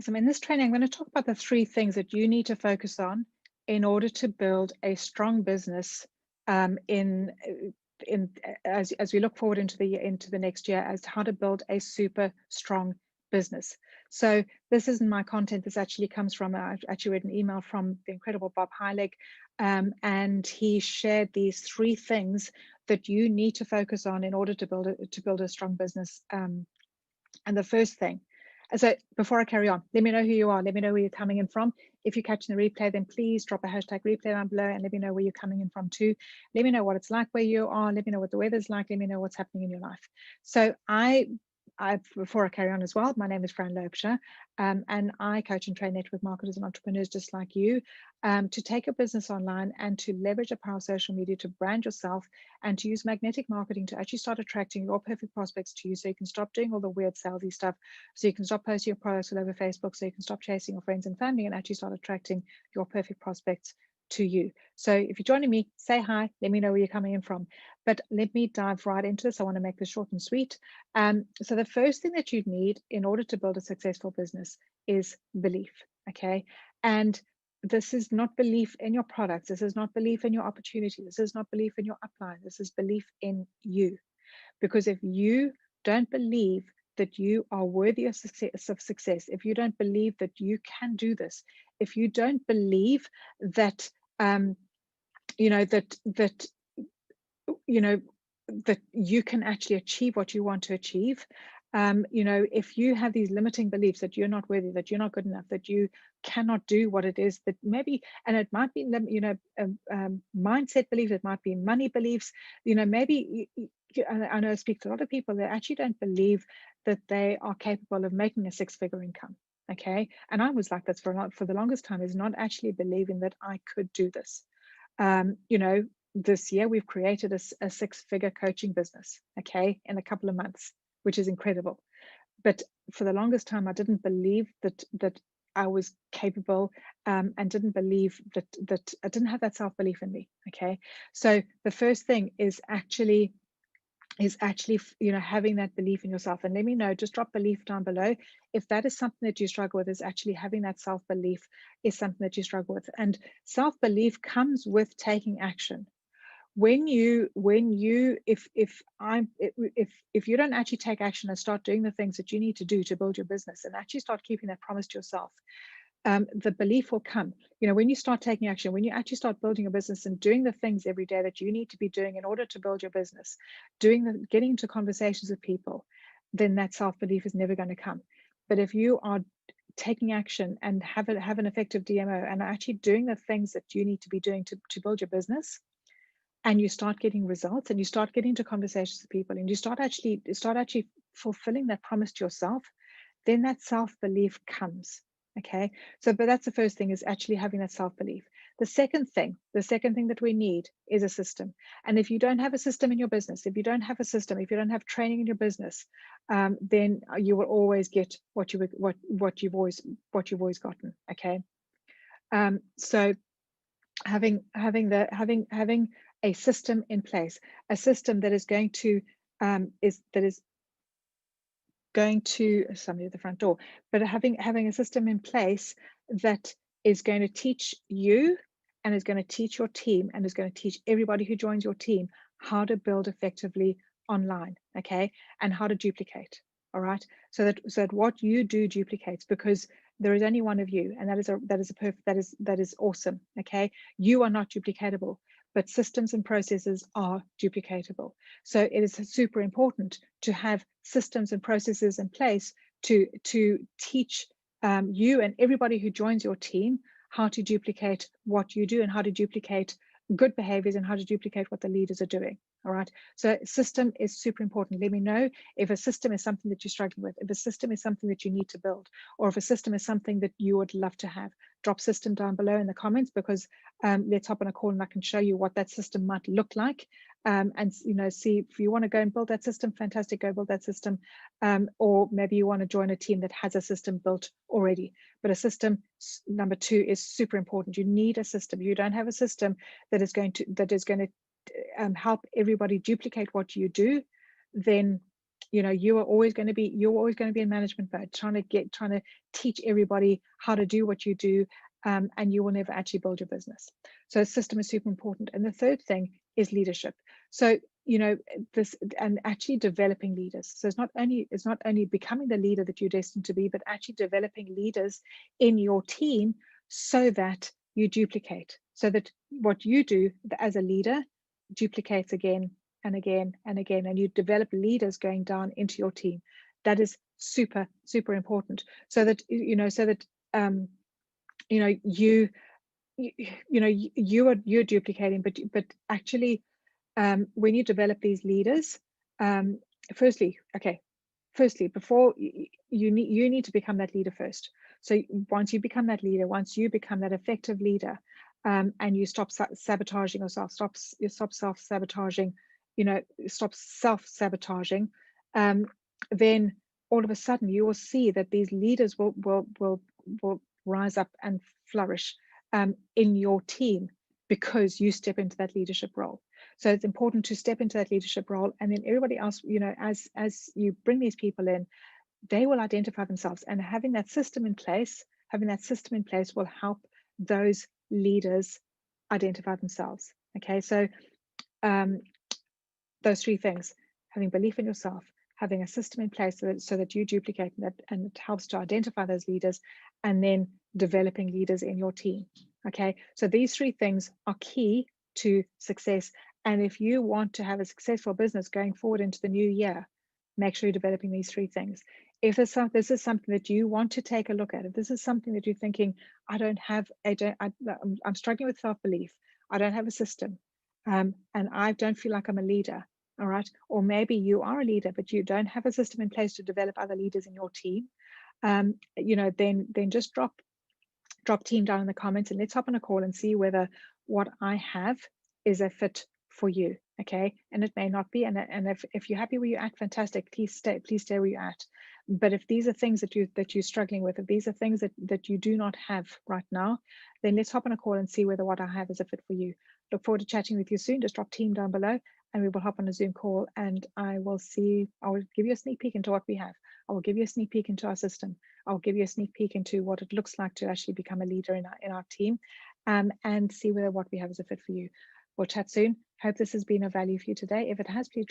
So in this training, I'm going to talk about the 3 things that you need to focus on in order to build a strong business in as we look forward into the next year, as to how to build a super strong business. So this isn't my content. This actually comes from, I've actually read an email from the incredible Bob Heilig, and he shared these 3 things that you need to focus on in order to build a strong business. And the first thing, so before I carry on, let me know who you are. Let me know where you're coming in from. If you're catching the replay, then please drop a hashtag replay down below and let me know where you're coming in from too. Let me know what it's like where you are. Let me know what the weather's like. Let me know what's happening in your life. So before I carry on as well, my name is Fran Loubser, and I coach and train network marketers and entrepreneurs just like you, to take your business online and to leverage the power of social media to brand yourself and to use magnetic marketing to actually start attracting your perfect prospects to you, so you can stop doing all the weird salesy stuff, so you can stop posting your products all over Facebook, so you can stop chasing your friends and family and actually start attracting your perfect prospects to you. So if you're joining me, say hi, let me know where you're coming in from. But let me dive right into this. I want to make this short and sweet. So the first thing that you need in order to build a successful business is belief, okay? And this is not belief in your products. This is not belief in your opportunity. This is not belief in your upline. This is belief in you. Because if you don't believe that you are worthy of success, if you don't believe that you can do this, if you don't believe that, you know, that you know that you can actually achieve what you want to achieve, if you have these limiting beliefs that you're not worthy, that you're not good enough, that you cannot do what it is that maybe, and it might be mindset beliefs, it might be money beliefs, maybe I know I speak to a lot of people that actually don't believe that they are capable of making a 6-figure income. Okay, and I was like that for the longest time, is not actually believing that I could do this. This year we've created a 6-figure coaching business, okay, in a couple of months, which is incredible. But for the longest time, I didn't believe that I was capable, and didn't believe that I didn't have that self-belief in me. Okay, so the first thing is actually having that belief in yourself. And let me know, just drop belief down below if that is something that you struggle with, is actually having that self-belief is something that you struggle with. And self-belief comes with taking action. When you if you don't actually take action and start doing the things that you need to do to build your business and actually start keeping that promise to yourself, the belief will come. When you start taking action, when you actually start building your business and doing the things every day that you need to be doing in order to build your business, getting into conversations with people, then that self-belief is never going to come. But if you are taking action and have an effective DMO and are actually doing the things that you need to be doing to build your business, and you start getting results and you start getting into conversations with people and you start actually fulfilling that promise to yourself, then that self-belief comes. Okay, so but that's the first thing, is actually having that self-belief. The second thing that we need is a system. And if you don't have a system in your business, if you don't have training in your business, then you will always get what you've always gotten. Okay, so having a system in place, a system that is going to somebody at the front door, but having a system in place that is going to teach you and is going to teach your team and is going to teach everybody who joins your team how to build effectively online, okay, and how to duplicate. All right, so that what you do duplicates, because there is only one of you, and that is awesome. Okay, you are not duplicatable, but systems and processes are duplicatable. So it is super important to have systems and processes in place to teach you and everybody who joins your team how to duplicate what you do and how to duplicate good behaviors and how to duplicate what the leaders are doing. All right, so system is super important. Let me know if a system is something that you're struggling with, if a system is something that you need to build, or if a system is something that you would love to have. Drop system down below in the comments, because let's hop on a call and I can show you what that system might look like. And see if you want to go and build that system, fantastic, go build that system. Or maybe you want to join a team that has a system built already. But a system, number 2, is super important. You need a system. You don't have a system that is going to help everybody duplicate what you do, then you're always going to be in management mode, trying to teach everybody how to do what you do, and you will never actually build your business. So system is super important. And the third thing is leadership. So this, and actually developing leaders. So it's not only becoming the leader that you're destined to be, but actually developing leaders in your team so that you duplicate, so that what you do as a leader duplicates again and again and again, and you develop leaders going down into your team. That is super, super important, so that you're duplicating, but actually, when you develop these leaders, firstly, before you need to become that leader first. So once you become that leader, once you become that effective leader, and you stop sabotaging yourself, stop self-sabotaging, stop self-sabotaging, then all of a sudden you will see that these leaders will rise up and flourish in your team, because you step into that leadership role. So it's important to step into that leadership role, and then everybody else, as you bring these people in, they will identify themselves, and having that system in place will help those leaders identify themselves. Okay, so those three things: having belief in yourself, having a system in place so that you duplicate that, and it helps to identify those leaders, and then developing leaders in your team. Okay, so these three things are key to success. And if you want to have a successful business going forward into the new year, make sure you're developing these three things. If this is something that you want to take a look at, if this is something that you're thinking, I'm struggling with self-belief, I don't have a system, and I don't feel like I'm a leader, all right, or maybe you are a leader but you don't have a system in place to develop other leaders in your team, then just drop team down in the comments, and let's hop on a call and see whether what I have is a fit for you. Okay, and it may not be, and if you're happy where you're at, fantastic, please stay where you're at. But if these are things that you're struggling with, if these are things that you do not have right now, then let's hop on a call and see whether what I have is a fit for you. Look forward to chatting with you soon. Just drop team down below and we will hop on a Zoom call, and I will give you a sneak peek into what we have. I will give you a sneak peek into our system. I'll give you a sneak peek into what it looks like to actually become a leader in our team, and see whether what we have is a fit for you. We'll chat soon. Hope this has been of value for you today. If it has, please